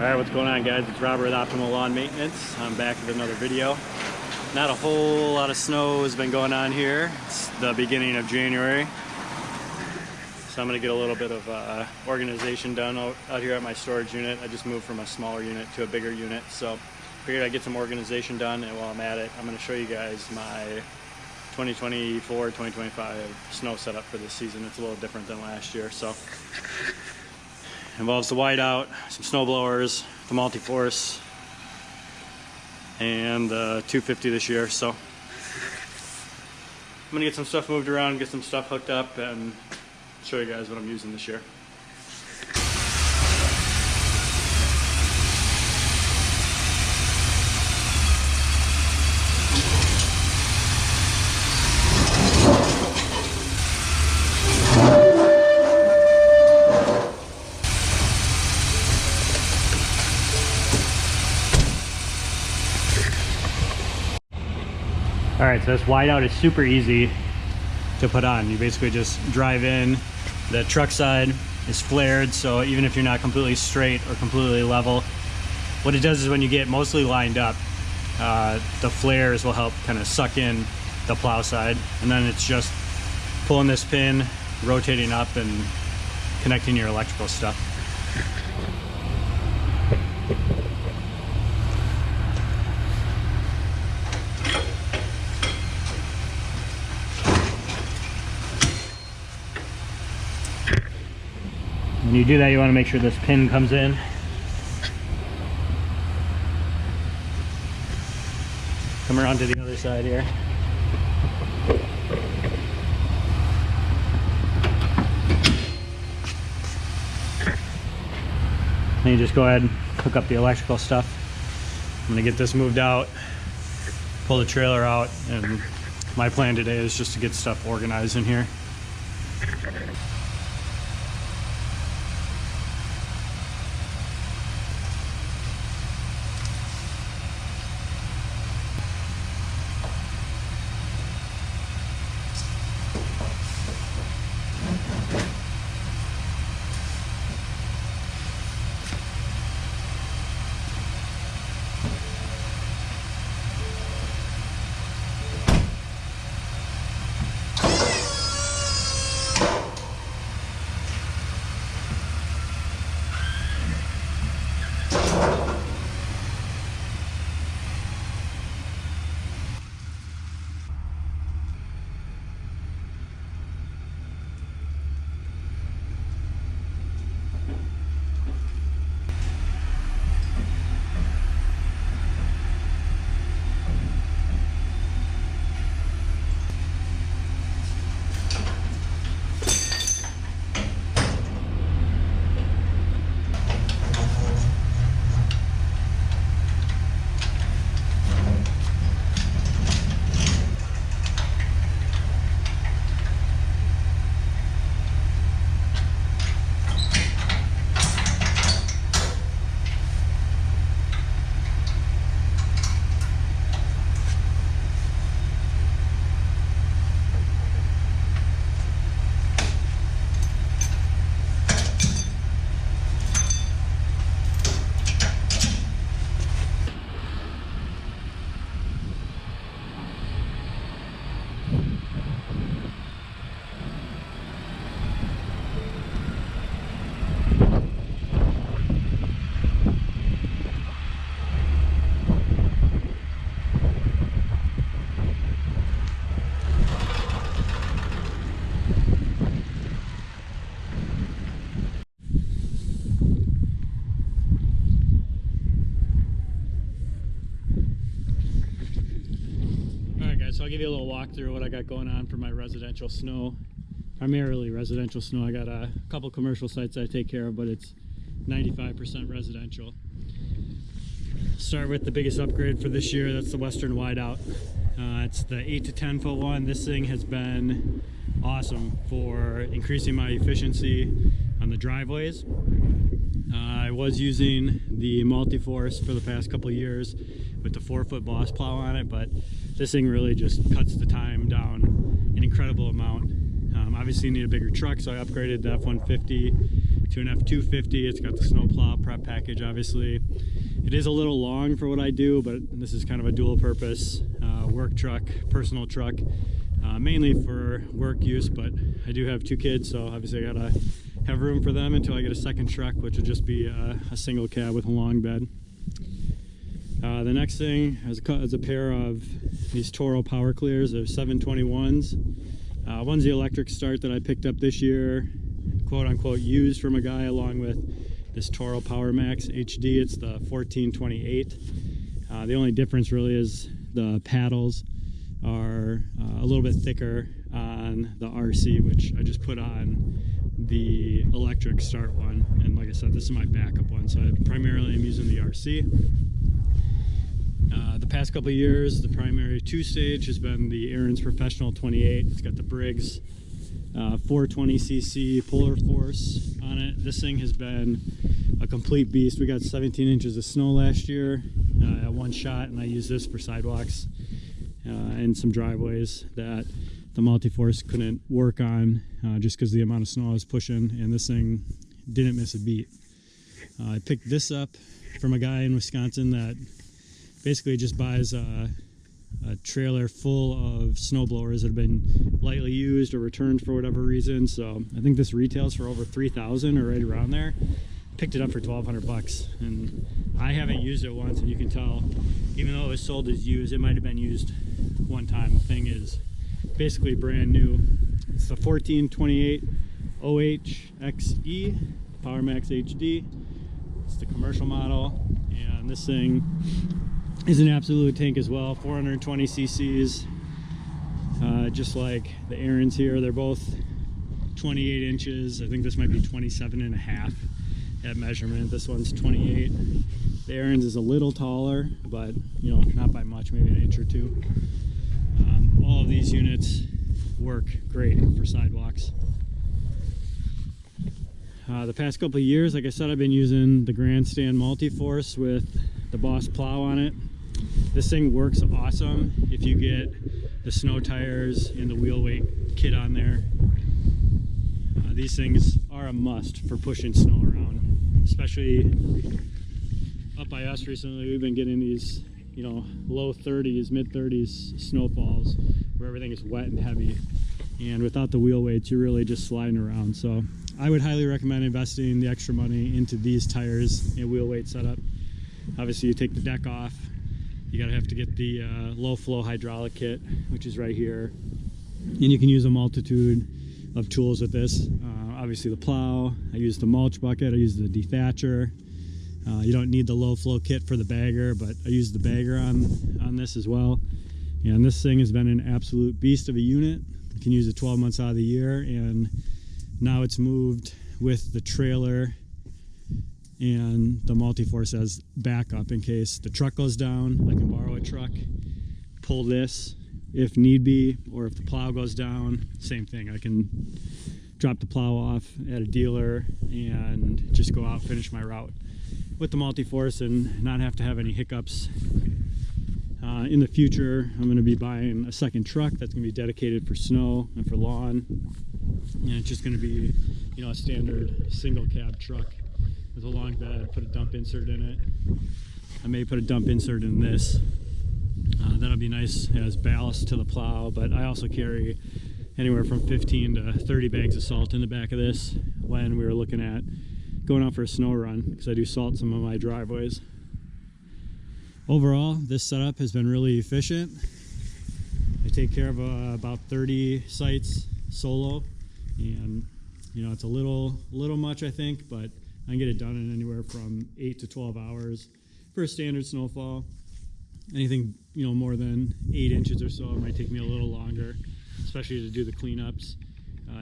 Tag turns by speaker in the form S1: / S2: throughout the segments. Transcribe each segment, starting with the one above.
S1: Alright, what's going on, guys? It's Robert with Optimal Lawn Maintenance. I'm back with another video. Not a whole lot of snow has been going on here. It's the beginning of January. So I'm going to get a little bit of organization done out here at my storage unit. I just moved from a smaller unit to a bigger unit, so figured I'd get some organization done, and while I'm at it, I'm going to show you guys my 2024-2025 snow setup for this season. It's a little different than last year, so involves the whiteout, some snow blowers, the multi-force, and the 250 this year. So I'm gonna get some stuff moved around, get some stuff hooked up, and show you guys what I'm using this year. Alright, so this whiteout is super easy to put on. You basically just drive in, the truck side is flared, so even if you're not completely straight or completely level, what it does is when you get mostly lined up, the flares will help kind of suck in the plow side, and then it's just pulling this pin, rotating up, and connecting your electrical stuff. When you do that, you want to make sure this pin comes in. Come around to the other side here. And you just go ahead and hook up the electrical stuff. I'm going to get this moved out, pull the trailer out, and my plan today is just to get stuff organized in here. So I'll give you a little walkthrough of what I got going on for my residential snow. Primarily residential snow. I got a couple commercial sites I take care of, but it's 95% residential. Start with the biggest upgrade for this year. That's the Western Wideout. It's the 8 to 10 foot one. This thing has been awesome for increasing my efficiency on the driveways. I was using the multi-force for the past couple of years with the 4-foot boss plow on it, but this thing really just cuts the time down an incredible amount. Obviously you need a bigger truck, so I upgraded the F-150 2.5 250. It's got the snow plow prep package, obviously. It is a little long for what I do, but this is kind of a dual purpose work truck, personal truck, mainly for work use, but I do have 2 kids, so obviously I gotta have room for them until I get a second truck, which will just be a single cab with a long bed. The next thing is a pair of these Toro Power Clears. They're 721s. One's the electric start that I picked up this year, quote unquote used from a guy, along with this Toro Power Max HD. It's the 1428. The only difference really is the paddles are a little bit thicker on the RC, which I just put on the electric start one. And like I said, this is my backup one, so I primarily am using the RC. The past couple of years, the primary 2-stage has been the Aaron's Professional 28. It's got the Briggs 420cc Polar Force on it. This thing has been a complete beast. We got 17 inches of snow last year at one shot, and I used this for sidewalks and some driveways that the multi-force couldn't work on just because of the amount of snow I was pushing, and this thing didn't miss a beat. I picked this up from a guy in Wisconsin that basically just buys a trailer full of snow blowers that have been lightly used or returned for whatever reason. So I think this retails for over $3,000 or right around there. Picked it up for $1,200, and I haven't used it once, and you can tell, even though it was sold as used, it might have been used one time. The thing is basically brand new. It's the 1428 OH-XE Power Max HD. It's the commercial model, and this thing is an absolute tank as well. 420 cc's, just like the Aaron's here. They're both 28 inches. I think this might be 27.5 at measurement. This one's 28. The Aaron's is a little taller, but you know, not by much, maybe an inch or two. All of these units work great for sidewalks. The past couple of years, like I said, I've been using the Grandstand Multi-Force with the Boss Plow on it. This thing works awesome if you get the snow tires and the wheel weight kit on there. These things are a must for pushing snow around, especially up by us recently. We've been getting these, you know, low 30s, mid 30s snowfalls where everything is wet and heavy, and without the wheel weights you're really just sliding around. So I would highly recommend investing the extra money into these tires and wheel weight setup. Obviously you take the deck off, you gotta have to get the low flow hydraulic kit, which is right here, and you can use a multitude of tools with this. Obviously the plow, I use the mulch bucket, I use the dethatcher. You don't need the low flow kit for the bagger, but I use the bagger on this as well. And this thing has been an absolute beast of a unit. You can use it 12 months out of the year, and now it's moved with the trailer and the multi-force as backup in case the truck goes down. I can borrow a truck, pull this if need be, or if the plow goes down, same thing. I can drop the plow off at a dealer and just go out, finish my route with the multi-force and not have to have any hiccups. In the future, I'm going to be buying a second truck that's going to be dedicated for snow and for lawn, and it's just going to be, you know, a standard single cab truck with a long bed. Put a dump insert in it. I may put a dump insert in this. That'll be nice as ballast to the plow, but I also carry anywhere from 15 to 30 bags of salt in the back of this when we were looking at going out for a snow run, because I do salt some of my driveways. Overall, this setup has been really efficient. I take care of about 30 sites solo, and you know, it's a little much I think, but I can get it done in anywhere from 8 to 12 hours for a standard snowfall. Anything, you know, more than 8 inches or so, it might take me a little longer, especially to do the cleanups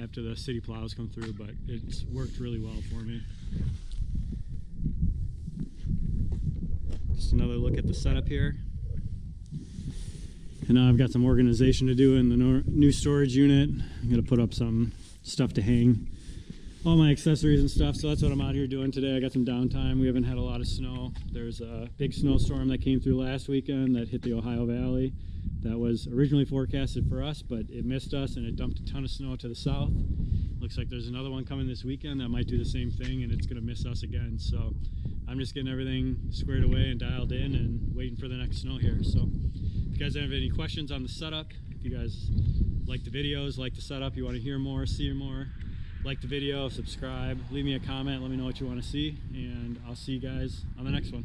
S1: after the city plows come through, but it's worked really well for me. Just another look at the setup here. And now I've got some organization to do in the new storage unit. I'm going to put up some stuff to hang all my accessories and stuff, so that's what I'm out here doing today. I got some downtime. We haven't had a lot of snow. There's a big snowstorm that came through last weekend that hit the Ohio Valley. That was originally forecasted for us, but it missed us and it dumped a ton of snow to the south. looks like there's another one coming this weekend that might do the same thing, and it's going to miss us again. So I'm just getting everything squared away and dialed in and waiting for the next snow here. So if you guys have any questions on the setup, if you guys like the videos, like the setup, you want to hear more, see more, like the video, subscribe, leave me a comment, let me know what you want to see, and I'll see you guys on the next one.